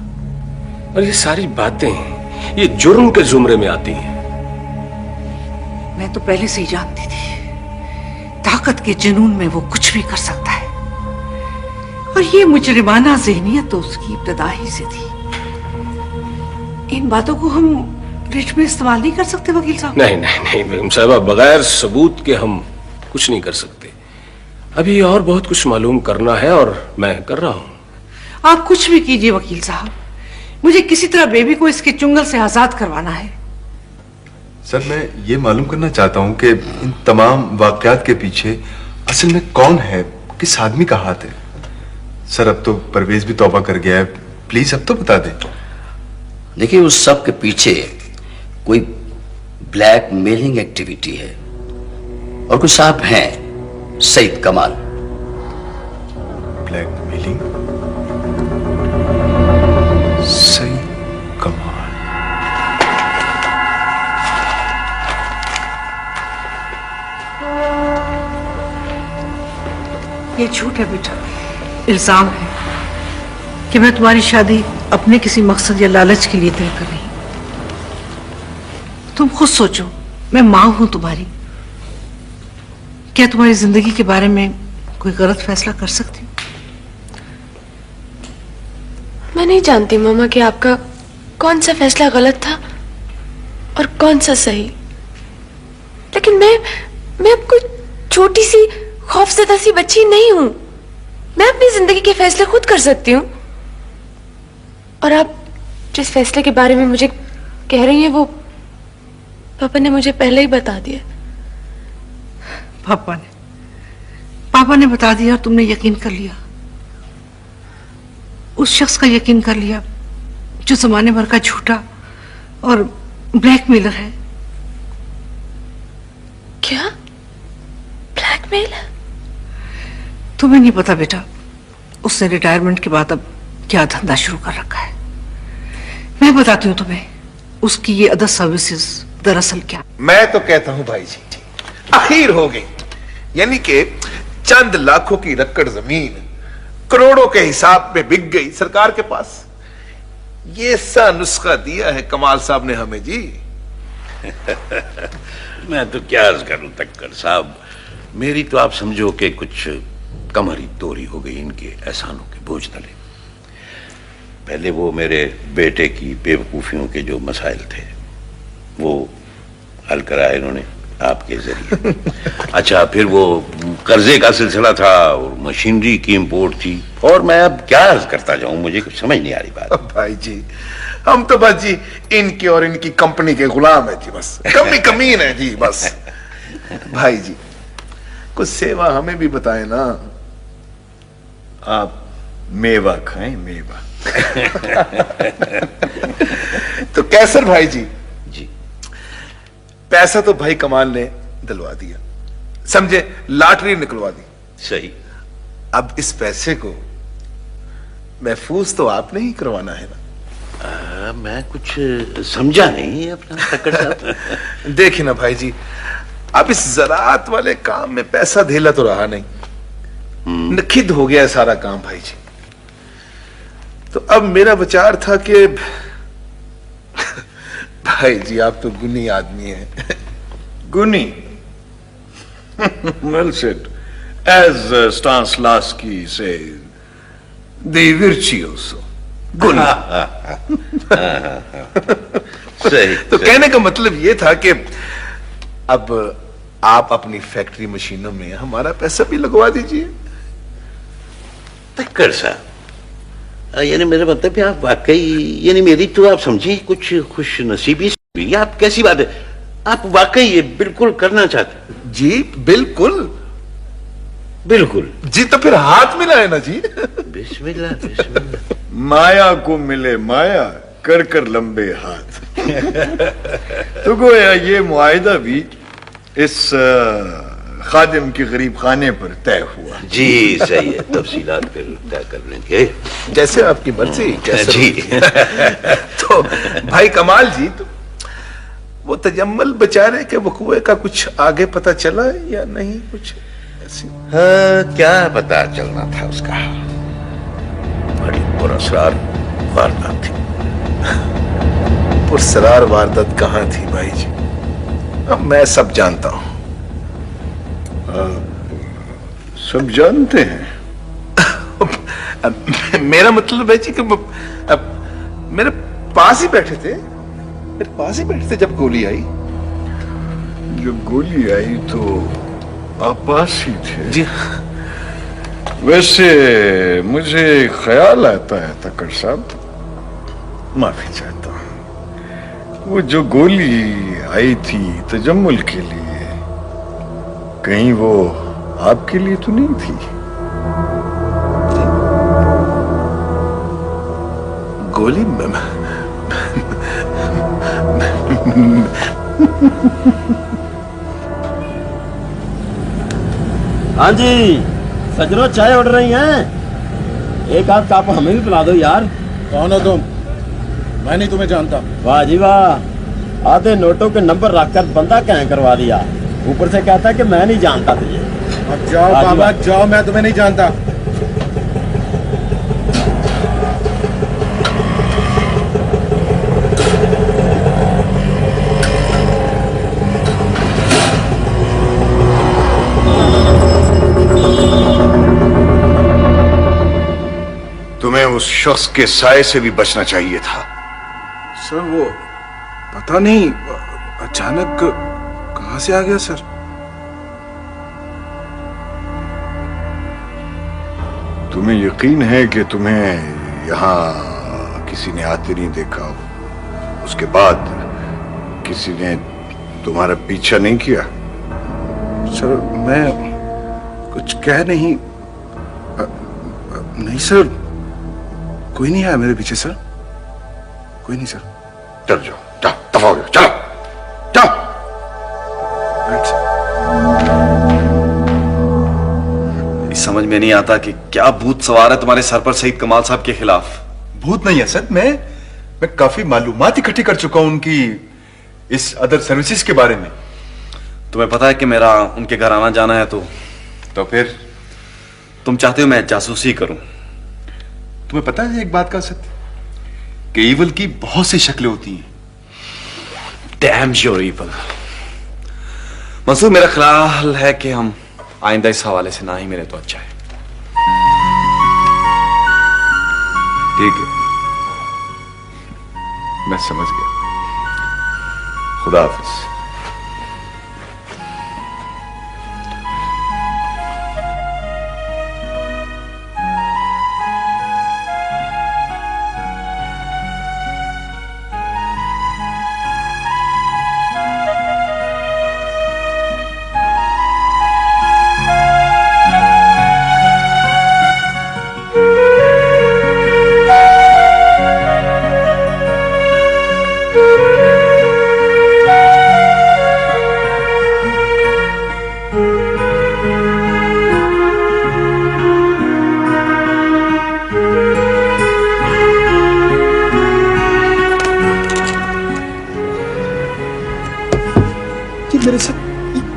और ये सारी बातें ये जुर्म के जुमरे में आती हैं। मैं तो पहले से ही जानती थी, ताकत के जुनून में वो कुछ भी कर सकता है। और ये मुजरिमाना ज़हनियत तो उसकी इब्तदा ही से थी। इन बातों को हम रिट में इस्तेमाल नहीं कर सकते वकील साहब? नहीं नहीं नहीं बेगम साहबा, बगैर सबूत के हम कुछ नहीं कर सकते। अभी और बहुत कुछ मालूम करना है और मैं कर रहा हूं। आप कुछ भी कीजिए वकील साहब, मुझे किसी तरह बेबी को इसके चुंगल से आजाद करवाना है। सर, मैं ये मालूम करना चाहता हूँ कि इन तमाम वाकयात के पीछे असल में कौन है, किस आदमी का हाथ है। सर, अब तो परवेज भी तौबा कर गया है, प्लीज अब तो बता दें। देखिए, उस सब के पीछे कोई ब्लैक मेलिंग एक्टिविटी है और कुछ साहब हैं सईद कमाल। Black mailing? सईद कमाल? ये झूठ है बेटा, इल्जाम है कि मैं तुम्हारी शादी अपने किसी मकसद या लालच के लिए तय कर रही हूं। तुम खुद सोचो, मैं मां हूं तुम्हारी, क्या तुम्हारी जिंदगी के बारे में कोई गलत फैसला कर सकती हूँ? मैं नहीं जानती मामा कि आपका कौन सा फैसला गलत था और कौन सा सही, लेकिन मैं अब कोई छोटी सी खौफजदा सी बच्ची नहीं हूं। मैं अपनी जिंदगी के फैसले खुद कर सकती हूँ। और आप जिस फैसले के बारे में मुझे कह रही हैं वो पापा ने मुझे पहले ही बता दिया। पापा ने बता दिया और तुमने यकीन कर लिया। उस शख्स का यकीन कर लिया जो जमाने भर का झूठा और ब्लैकमेलर है। क्या ब्लैकमेल? तुम्हें नहीं पता बेटा, उसने रिटायरमेंट के बाद अब क्या धंधा शुरू कर रखा है। मैं बताती हूँ तुम्हें उसकी ये अदर सर्विसेज दरअसल क्या। मैं तो कहता हूं भाई जी, आखिर हो गई। यानी कि चंद लाखों की रक्कड़ जमीन करोड़ों के हिसाब में बिक गई सरकार के पास। ये सा नुस्खा दिया है कमाल साहब ने हमें जी। मैं तो क्या अर्ज करूं तक्कर साहब, मेरी तो आप समझो कि कुछ कमरी तोरी हो गई इनके एहसानों के बोझ तले। पहले वो मेरे बेटे की बेवकूफियों के जो मसाइल थे वो हल कराए इन्होंने आपके जरिए। अच्छा, फिर वो कर्जे का सिलसिला था और मशीनरी की इंपोर्ट थी, और मैं अब क्या अर्ज करता जाऊं, मुझे कुछ समझ नहीं आ रही बात। भाई जी, हम तो बस जी इनकी और इनकी कंपनी के गुलाम है जी, बस कमीन है जी बस। भाई जी, कुछ सेवा हमें भी बताए ना। आप मेवा खाएं, मेवा। तो कैसर भाई जी, पैसा तो भाई कमाल ने दिलवा दिया, समझे, लॉटरी निकलवा दी। सही। अब इस पैसे को महफूज तो आपने ही करवाना है ना। मैं कुछ समझा नहीं अपना तक्कर साहब। देखिए ना भाई जी, अब इस ज़राअत वाले काम में पैसा धेला तो रहा नहीं, नखिद हो गया है सारा काम भाई जी। तो अब मेरा विचार था कि भाई जी आप तो गुनी आदमी हैं। गुनी? Well said. As Stanislavski says, the virtuoso. गुनी। सही। तो कहने का मतलब ये था कि अब आप अपनी फैक्ट्री मशीनों में हमारा पैसा भी लगवा दीजिए। तक्कर साहब, यानी मेरा मतलब कि आप वाकई, यानी मेरी तो आप समझे कुछ खुश नसीबी भी, आप कैसी बात है, आप वाकई ये बिल्कुल करना चाहते? जी बिल्कुल बिल्कुल जी। तो फिर हाथ मिलाए ना जी। बिस्मिल्लाह बिस्मिल्लाह। माया को मिले माया, कर कर लंबे हाथ। तो गोया ये मुआहिदा भी इस खादिम के गरीब खाने पर तय हुआ। जी सही है, तफसीलात फिर तय कर लेंगे। जैसे आपकी मर्जी। जी। तो भाई कमाल जी, तो वो तजम्मल बेचारे के वकूए का कुछ आगे पता चला या नहीं? कुछ ऐसी क्या पता चलना था उसका, बड़ी पुरस्कार वारदात थी। पुरस्कार वारदात कहाँ थी भाई जी? अब मैं सब जानता हूं। सब जानते हैं। मेरा मतलब है जी कि अब मेरे पास ही बैठे थे, जब गोली आई। जब गोली आई तो आप पास ही थे जी। वैसे मुझे ख्याल आता है तक्कर साहब, माफी चाहता हूं, वो जो गोली आई थी तजम्मुल के लिए, कहीं वो आपके लिए तो नहीं थी? गोली हाँ जी सजनो, चाय उड़ रही हैं? एक आध कप हमें भी पिला दो यार। कौन हो तुम? मैं नहीं तुम्हें जानता। वाह जी वाह, आधे नोटों के नंबर रखकर बंदा कैं करवा दिया, ऊपर से कहता है कि मैं नहीं जानता तुझे। अब जाओ बाबा जाओ, मैं तुम्हें नहीं जानता। तुम्हें उस शख्स के साए से भी बचना चाहिए था। सर वो पता नहीं अचानक कहां से आ गया सर। तुम्हें यकीन है कि तुम्हें यहां किसी ने आते नहीं देखा हो? उसके बाद किसी ने तुम्हारा पीछा नहीं किया? सर मैं कुछ कह नहीं, नहीं सर, कोई नहीं आया मेरे पीछे सर, कोई नहीं सर। चल जाओ, जाओ, दफा हो जाओ, चलो जाओ। समझ में नहीं आता कि क्या भूत सवार है तुम्हारे सर पर सईद कमाल साहब के खिलाफ। भूत नहीं असद, मैं काफी मालूमात इकट्ठी कर चुका हूं उनकी इस अदर सर्विसेज के बारे में। तुम्हें पता है कि मेरा उनके घर आना जाना है, तो फिर तुम चाहते हो मैं जासूसी करूं? तुम्हें पता है एक बात का असद, कि ईवल की बहुत सी शक्लें होती हैं। Dam your evil. मंसूर, मेरा ख्याल है कि हम आइंदा इस हवाले से ना ही मिले तो अच्छा है। ठीक है, मैं समझ गया। खुदा हाफिज।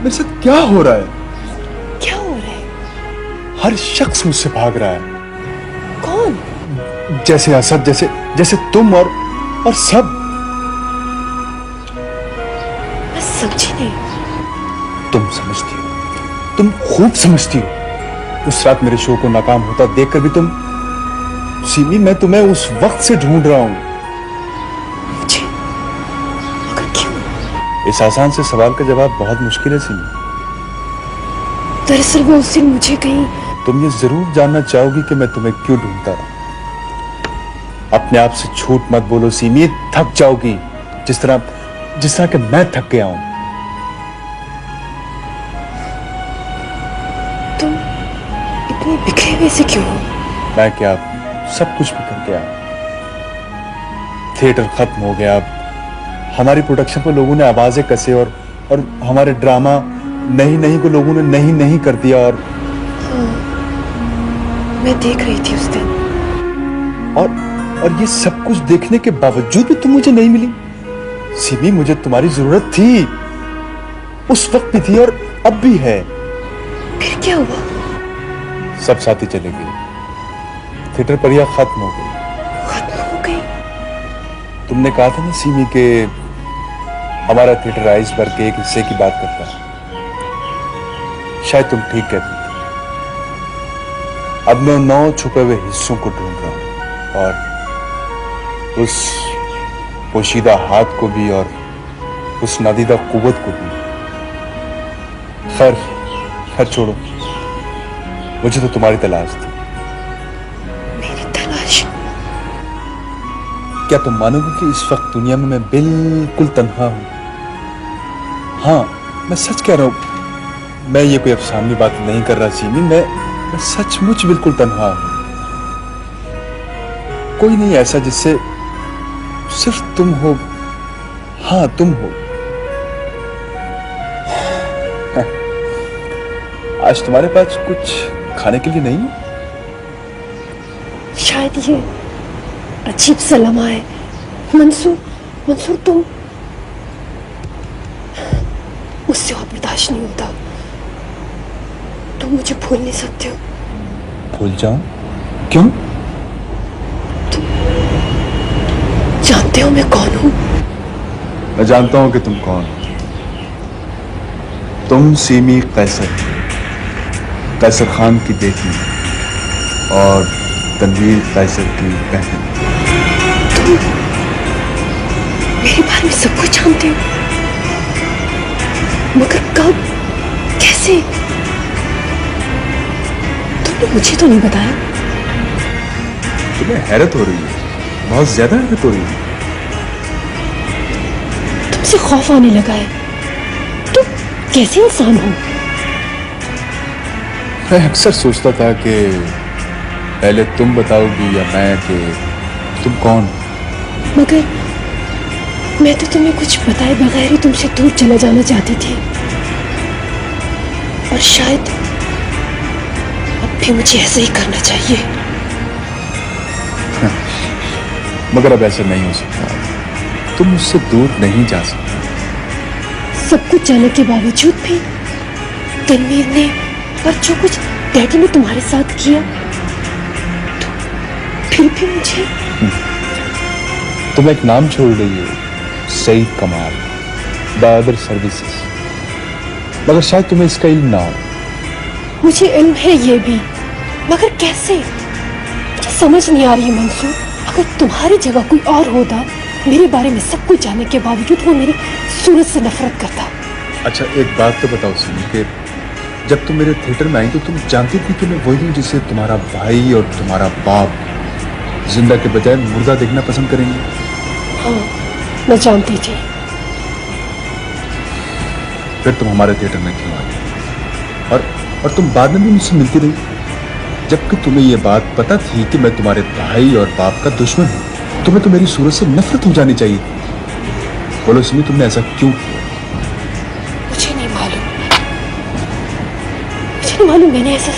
मेरे साथ क्या हो रहा है? क्या हो रहा है? हर शख्स मुझसे भाग रहा है। कौन? जैसे असद, जैसे तुम और सब। मैं समझी नहीं। तुम समझती हो, तुम खूब समझती हो। उस रात मेरे शो को नाकाम होता देखकर भी तुम, सीमी मैं तुम्हें उस वक्त से ढूंढ रहा हूं। इस आसान से सवाल का जवाब बहुत मुश्किल है सीमी। दरअसल वो उस दिन मुझे कहीं। तुम ये जरूर जानना चाहोगी कि मैं तुम्हें क्यों ढूंढता रहा। अपने आप से झूठ मत बोलो सीमी, थक जाओगी जिस तरह कि मैं थक गया हूं। तुम इतने बिखरे हुए से क्यों हो? मैं क्या, सब कुछ बिखर गया। थिएटर खत्म हो गया, हमारी प्रोडक्शन पर लोगों ने आवाजें कसे और हमारे ड्रामा नहीं नहीं को लोगों ने नहीं नहीं कर दिया और मैं देख रही थी उस दिन। और ये सब कुछ देखने के बावजूद भी तुम मुझे नहीं मिली। सिमी, मुझे तुम्हारी जरूरत थी, उस वक्त भी थी और अब भी है। फिर क्या हुआ? सब साथी चले गए, थिएटर परिया खत्म हो गई। खत्म हो गई? तुमने कहा था ना सिमी के हमारा थिएटर आइसबर्ग के एक हिस्से की बात करता है। शायद तुम ठीक कहती थी। अब मैं 9 छुपे हुए हिस्सों को ढूंढ रहा हूं और उस पोशीदा हाथ को भी और उस नादीदा कुव्वत को भी। खैर छोड़ो, मुझे तो तुम्हारी तलाश थी। मेरी तलाश? क्या तुम मानोगे कि इस वक्त दुनिया में मैं बिल्कुल तन्हा हूं? हाँ, मैं सच कह रहा हूं। मैं ये कोई अफसानी बात नहीं कर रहा सिमी, मैं सचमुच बिल्कुल तन्हा हूं। कोई नहीं ऐसा जिससे सिर्फ तुम हो। हाँ, तुम हो। आज तुम्हारे पास कुछ खाने के लिए नहीं? शायद ये अजीब सा लम्हा है। मंसूर तुम मुझसे और बर्दाश्त नहीं होता। तुम मुझे भूल नहीं सकते हो। भूल जाऊं? क्यों? तुम जानते हो मैं कौन हूं? मैं जानता हूं कि तुम कौन हो। तुम सीमी कैसर खान की बेटी और तनवीर कैसर की बहन। तुम मेरे बारे में सब कुछ जानते हो, मगर कब, कैसे? तुमने मुझे तो नहीं बताया। तुम्हें हैरत हो रही है, बहुत ज्यादा हैरत हो रही है। तुमसे खौफ आने लगा है। तुम कैसे इंसान हो? मैं अक्सर सोचता था कि पहले तुम बताओगी या मैं कि तुम कौन? मगर मैं तो तुम्हें कुछ बताए बगैर ही तुमसे दूर चला जाना चाहती थी, और शायद अब भी मुझे ऐसा ही करना चाहिए। मगर अब ऐसा नहीं हो सकता। तुम मुझसे दूर नहीं जा सकती। सब कुछ जाने के बावजूद भी तनवीर ने और जो कुछ डैडी ने तुम्हारे साथ किया, तो फिर भी मुझे। तुम एक नाम छोड़ रही हो, सईद कमाल, बहादुर सर्विसेज, मगर शायद तुम्हें इसका इल्म ना हो। मुझे इल्म है ये भी, मगर कैसे? मुझे समझ नहीं आ रही मंसूर। अगर तुम्हारी जगह कोई और होता, मेरे बारे में सब कुछ जानने के बावजूद वो मेरी सूरत से नफरत करता। अच्छा, एक बात तो बताओ सिमी कि जब तुम मेरे थिएटर में आई तो तुम जानती थी कि मैं वही हूं जिसे तुम्हारा भाई और तुम्हारा बाप जिंदा के बजाय मुर्दा देखना पसंद करेंगे? हाँ, मैं जानती थी। फिर तुम हमारे थिएटर में क्यों आई? और तुम बाद में भी मुझसे मिलती रही, जबकि तुम्हें यह बात पता थी कि मैं तुम्हारे भाई और बाप का दुश्मन हूं। तुम्हें तो मेरी सूरत से नफरत हो जानी चाहिए थी। बोलो सिमी, तुमने ऐसा क्यों किया? मुझे नहीं मालूम मैंने ऐसा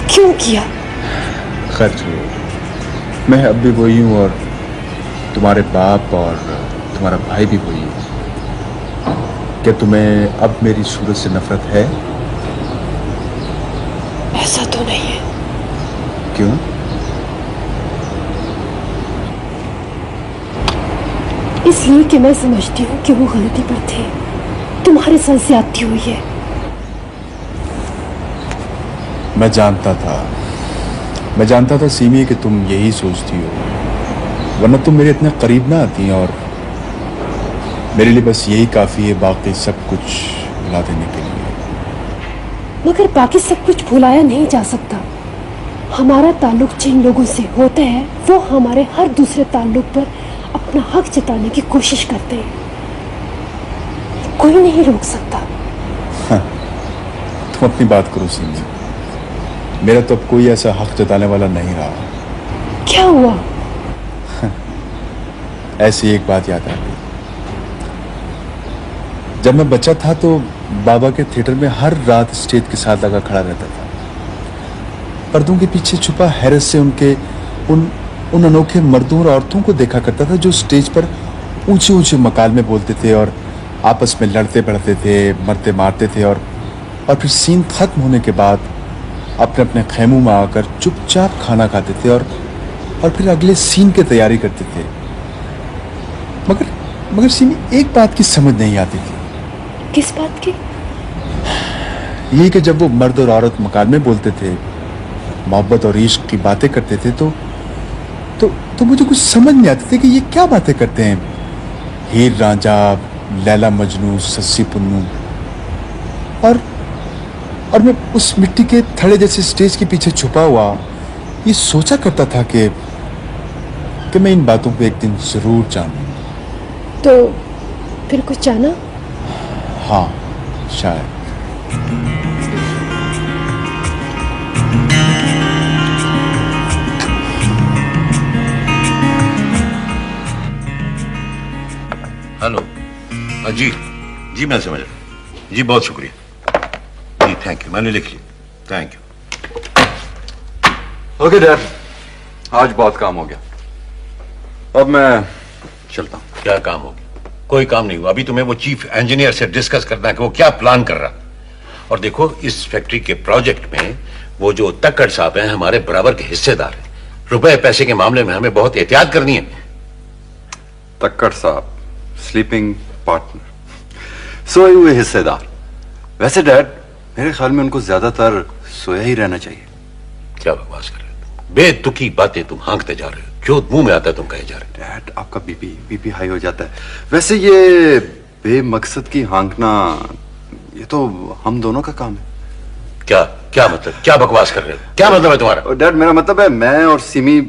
क्यों किया। खैर छोड़ो, मैं अब भी वही हूं और तुम्हारे बाप और तुम्हारा भाई भी वही है। क्या तुम्हें अब मेरी सूरत से नफरत है? ऐसा तो नहीं है। क्यों? इसलिए कि मैं समझती हूँ कि वो गलती पर थे। तुम्हारे साथ ज्यादती हुई है। मैं जानता था सीमी कि तुम यही सोचती हो, वरना तुम मेरे इतने करीब ना आती और मेरे लिए बस यही काफी है बाकी सब कुछ भुला देने के लिए। मगर बाकी सब कुछ भुलाया नहीं जा सकता। हमारा ताल्लुक जिन लोगों से होता है वो हमारे हर दूसरे ताल्लुक पर अपना हक जताने की कोशिश करते हैं। कोई नहीं रोक सकता। हाँ, तुम अपनी बात करो सीमी, मेरा तो अब कोई ऐसा हक जताने वाला नहीं रहा। क्या हुआ? ऐसी एक बात याद आ गई। जब मैं बच्चा था तो बाबा के थिएटर में हर रात स्टेज के साथ लगा खड़ा रहता था। पर्दों के पीछे छुपा हैरत से उनके उन अनोखे मर्दों और औरतों को देखा करता था जो स्टेज पर ऊंचे ऊंचे मकाल में बोलते थे और आपस में लड़ते बढ़ते थे, मरते मारते थे और फिर सीन खत्म होने के बाद अपने अपने खैमों में आकर चुपचाप खाना खाते थे और फिर अगले सीन की तैयारी करते थे। मगर सीन एक बात की समझ नहीं आती थी। किस बात की? ये कि जब वो मर्द और औरत मकान में बोलते थे, मोहब्बत और इश्क की बातें करते थे तो मुझे कुछ समझ नहीं आती थी कि ये क्या बातें करते हैं। हीर रांझा, लैला मजनू, सस्सी पुन्नू। और मैं उस मिट्टी के थड़े जैसे स्टेज के पीछे छुपा हुआ ये सोचा करता था कि मैं इन बातों को एक दिन जरूर जानूं। तो फिर कुछ जाना? हाँ, शायद। हेलो। जी जी, मैं समझ रहा। जी बहुत शुक्रिया जी, थैंक यू। मैंने लिख लिया, थैंक यू। ओके डैड, आज बहुत काम हो गया, अब मैं चलता हूँ। क्या काम हो गया? कोई काम नहीं हुआ। अभी तुम्हें वो चीफ इंजीनियर से डिस्कस करना है कि वो क्या प्लान कर रहा। और देखो, इस फैक्ट्री के प्रोजेक्ट में वो जो तक्कड़ साहब हैं हमारे बराबर के हिस्सेदार हैं। रुपए पैसे के मामले में हमें बहुत एहतियात करनी है। तक्कड़ साहब, स्लीपिंग पार्टनर, सोए हुए हिस्सेदार। वैसे डैड, मेरे ख्याल में उनको ज्यादातर सोया ही रहना चाहिए। क्या बकवास कर रहे हो? बेतुकी बातें तुम हाँकते जा रहे हो। जो मुंह में आता है तुम कहे जा रहे हो। डैड, आपका बीपी हाई हो जाता है। वैसे ये बेमकसद की हाँकना, ये तो हम दोनों का काम है। क्या मतलब? क्या बकवास कर रहे हो? क्या मतलब है तुम्हारा? डैड, मेरा मतलब है मैं और सिमी